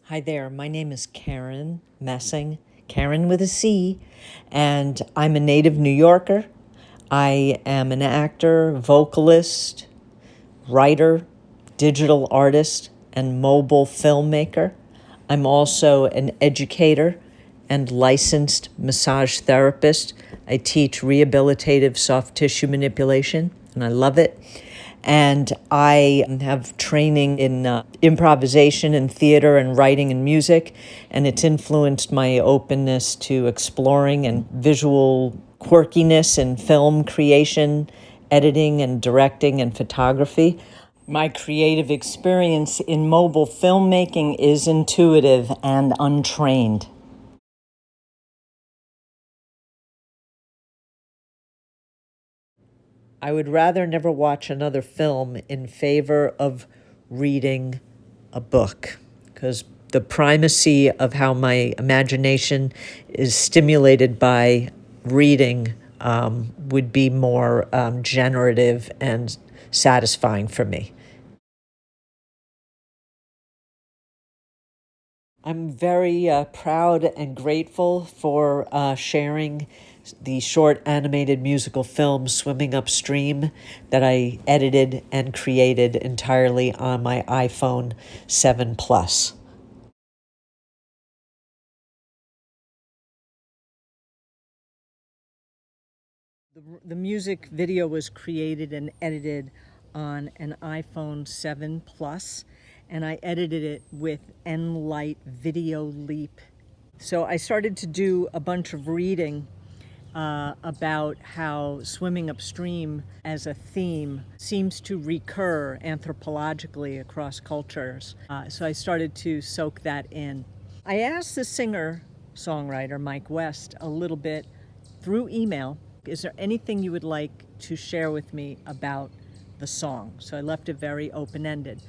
Hi there, my name is Karen Messing, Karen with a C, and I'm a native New Yorker. I am an actor, vocalist, writer, digital artist, and mobile filmmaker. I'm also an educator and licensed massage therapist. I teach rehabilitative soft tissue manipulation, and I love it. And I have training in improvisation and theater and writing and music, and it's influenced my openness to exploring and visual quirkiness in film creation, editing and directing and photography. My creative experience in mobile filmmaking is intuitive and untrained. I would rather never watch another film in favor of reading a book, because the primacy of how my imagination is stimulated by reading would be more generative and satisfying for me. I'm very proud and grateful for sharing the short animated musical film Swimming Upstream that I edited and created entirely on my iPhone 7 Plus. The music video was created and edited on an iPhone 7 Plus, and I edited it with Nlight Video Leap. So I started to do a bunch of reading about how swimming upstream as a theme seems to recur anthropologically across cultures. So I started to soak that in. I asked the singer songwriter Mike West a little bit through email, is there anything you would like to share with me about the song? So I left it very open ended.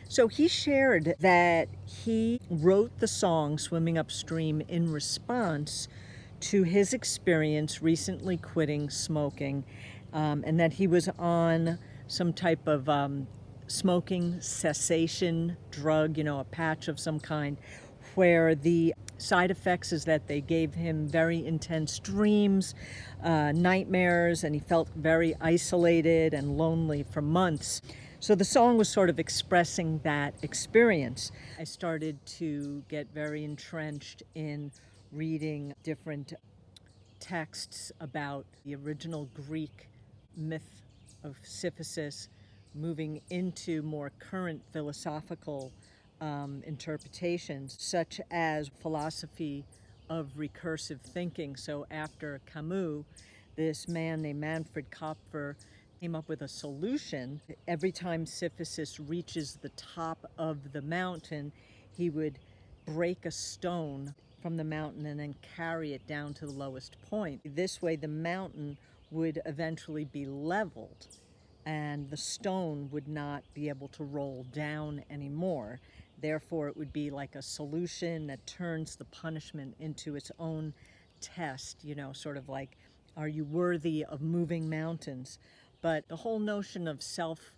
So he shared that he wrote the song Swimming Upstream in response to his experience recently quitting smoking, and that he was on some type of smoking cessation drug, a patch of some kind, where the side effects is that they gave him very intense dreams, nightmares, and he felt very isolated and lonely for months. So the song was sort of expressing that experience. I started to get very entrenched in reading different texts about the original Greek myth of Sisyphus, moving into more current philosophical interpretations, such as philosophy of recursive thinking. So after Camus, this man named Manfred Kopfer came up with a solution. Every time Sisyphus reaches the top of the mountain, he would break a stone from the mountain and then carry it down to the lowest point. This way, the mountain would eventually be leveled and the stone would not be able to roll down anymore. Therefore, it would be like a solution that turns the punishment into its own test, sort of like, are you worthy of moving mountains? But the whole notion of self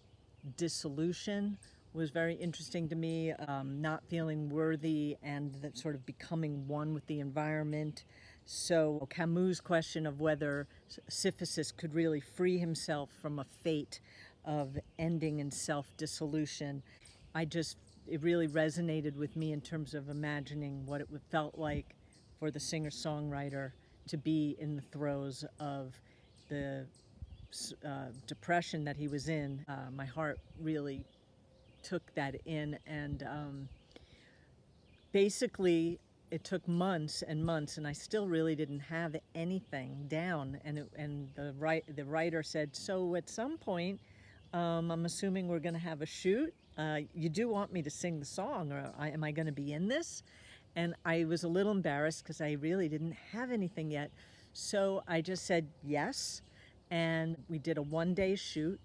dissolution was very interesting to me, not feeling worthy and that sort of becoming one with the environment. So Camus' question of whether Sisyphus could really free himself from a fate of ending in self-dissolution, it really resonated with me in terms of imagining what it felt like for the singer-songwriter to be in the throes of the depression that he was in. My heart really took that in, and basically it took months and months, and I still really didn't have anything down. And the writer said, "So at some point, I'm assuming we're going to have a shoot. You do want me to sing the song, or am I going to be in this?" And I was a little embarrassed because I really didn't have anything yet. So I just said yes, and we did a 1-day shoot.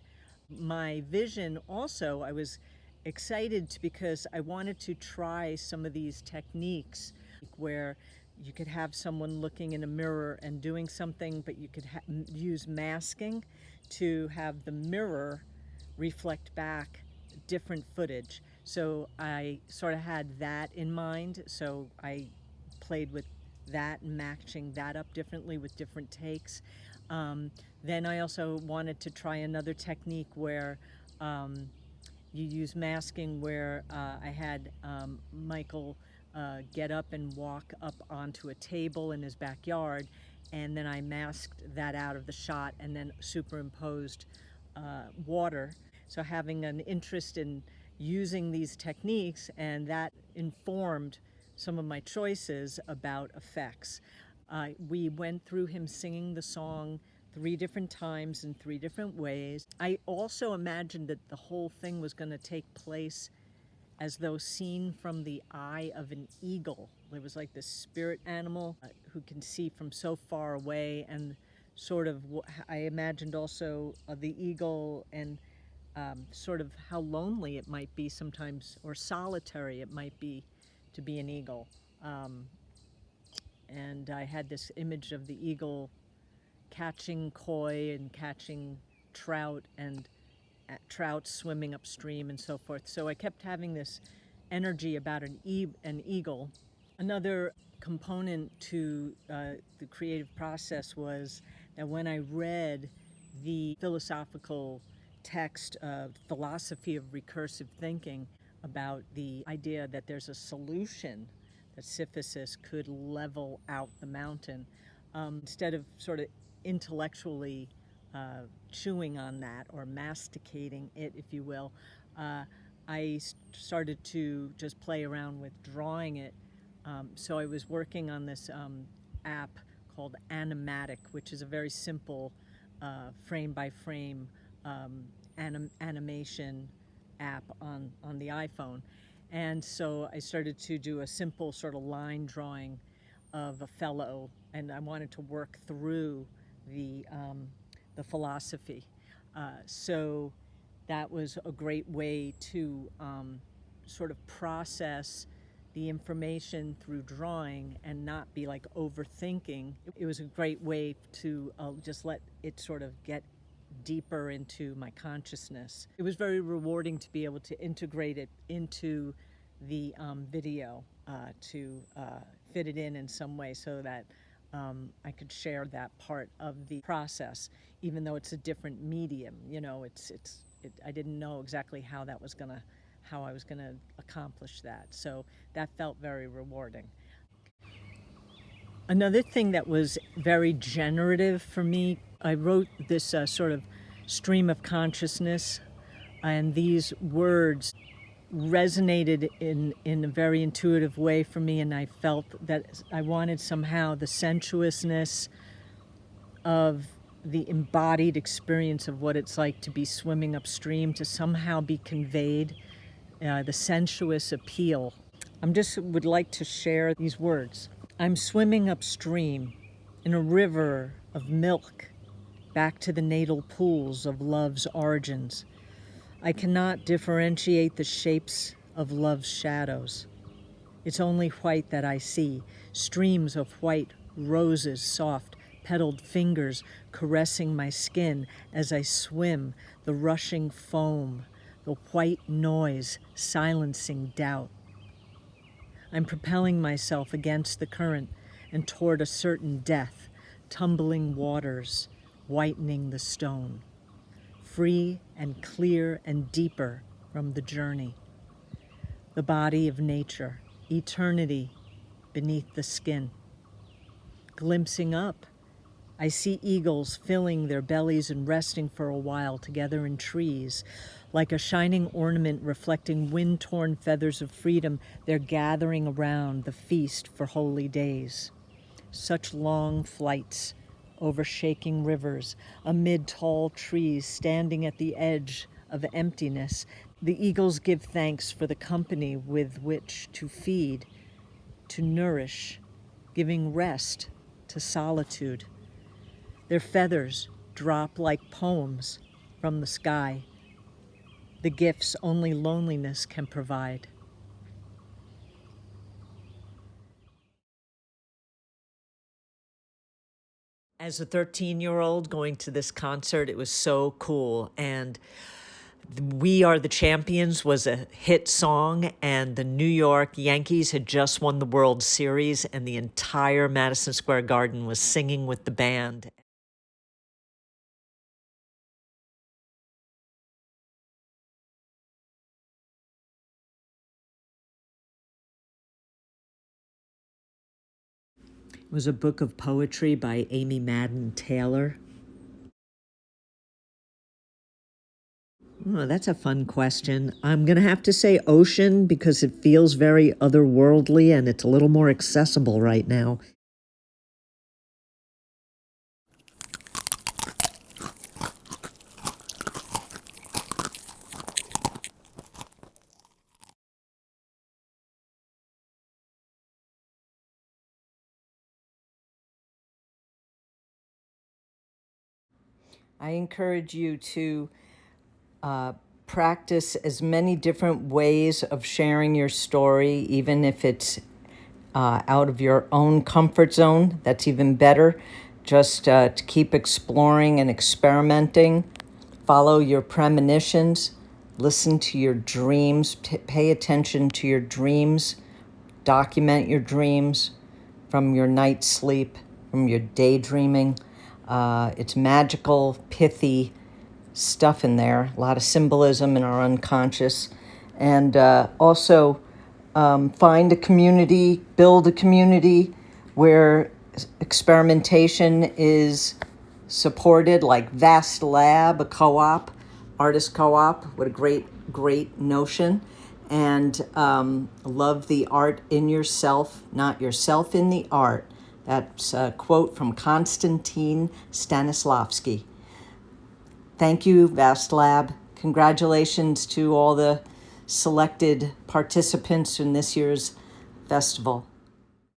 My vision also, I was excited because I wanted to try some of these techniques where you could have someone looking in a mirror and doing something, but you could use masking to have the mirror reflect back different footage. So I sort of had that in mind. So I played with that and matching that up differently with different takes. Then I also wanted to try another technique where you use masking, where I had Michael get up and walk up onto a table in his backyard, and then I masked that out of the shot and then superimposed water. So having an interest in using these techniques, and that informed some of my choices about effects. We went through him singing the song 3 different times in 3 different ways. I also imagined that the whole thing was going to take place as though seen from the eye of an eagle. There was like this spirit animal who can see from so far away, and sort of I imagined also the eagle, and sort of how lonely it might be sometimes, or solitary it might be to be an eagle. And I had this image of the eagle catching koi and catching trout, and trout swimming upstream and so forth. So I kept having this energy about an eagle. Another component to the creative process was that when I read the philosophical text of Philosophy of Recursive Thinking about the idea that there's a solution, that Sisyphus could level out the mountain, instead of sort of intellectually chewing on that or masticating it, if you will, I started to just play around with drawing it. So I was working on this app called Animatic, which is a very simple frame by frame animation app on the iPhone. And so I started to do a simple sort of line drawing of a fellow, and I wanted to work through the philosophy. So that was a great way to sort of process the information through drawing and not be like overthinking. It was a great way to just let it sort of get deeper into my consciousness. It was very rewarding to be able to integrate it into the video, to fit it in some way so that I could share that part of the process, even though it's a different medium. You know, I didn't know exactly how I was gonna accomplish that. So that felt very rewarding. Another thing that was very generative for me, I wrote this sort of stream of consciousness, and these words resonated in a very intuitive way for me, and I felt that I wanted somehow the sensuousness of the embodied experience of what it's like to be swimming upstream to somehow be conveyed, the sensuous appeal. Would like to share these words. I'm swimming upstream in a river of milk, back to the natal pools of love's origins. I cannot differentiate the shapes of love's shadows. It's only white that I see, streams of white roses, soft, petaled fingers caressing my skin as I swim, the rushing foam, the white noise silencing doubt. I'm propelling myself against the current and toward a certain death, tumbling waters, whitening the stone. Free and clear and deeper from the journey. The body of nature, eternity beneath the skin. Glimpsing up, I see eagles filling their bellies and resting for a while together in trees. Like a shining ornament reflecting wind-torn feathers of freedom, they're gathering around the feast for holy days. Such long flights over shaking rivers, amid tall trees, standing at the edge of emptiness. The eagles give thanks for the company with which to feed, to nourish, giving rest to solitude. Their feathers drop like poems from the sky, the gifts only loneliness can provide. As a 13-year-old going to this concert, it was so cool. And We Are the Champions was a hit song, and the New York Yankees had just won the World Series, and the entire Madison Square Garden was singing with the band. It was a book of poetry by Amy Madden Taylor. Oh, that's a fun question. I'm going to have to say ocean because it feels very otherworldly and it's a little more accessible right now. I encourage you to practice as many different ways of sharing your story, even if it's out of your own comfort zone. That's even better. Just to keep exploring and experimenting. Follow your premonitions. Listen to your dreams. Pay attention to your dreams. Document your dreams from your night's sleep, from your daydreaming. It's magical, pithy stuff in there, a lot of symbolism in our unconscious. And also find a community, build a community where experimentation is supported, like VASTLAB, a co-op, artist co-op. What a great notion. And love the art in yourself, not yourself in the art. That's a quote from Konstantin Stanislavski. Thank you, VASTLAB. Congratulations to all the selected participants in this year's festival.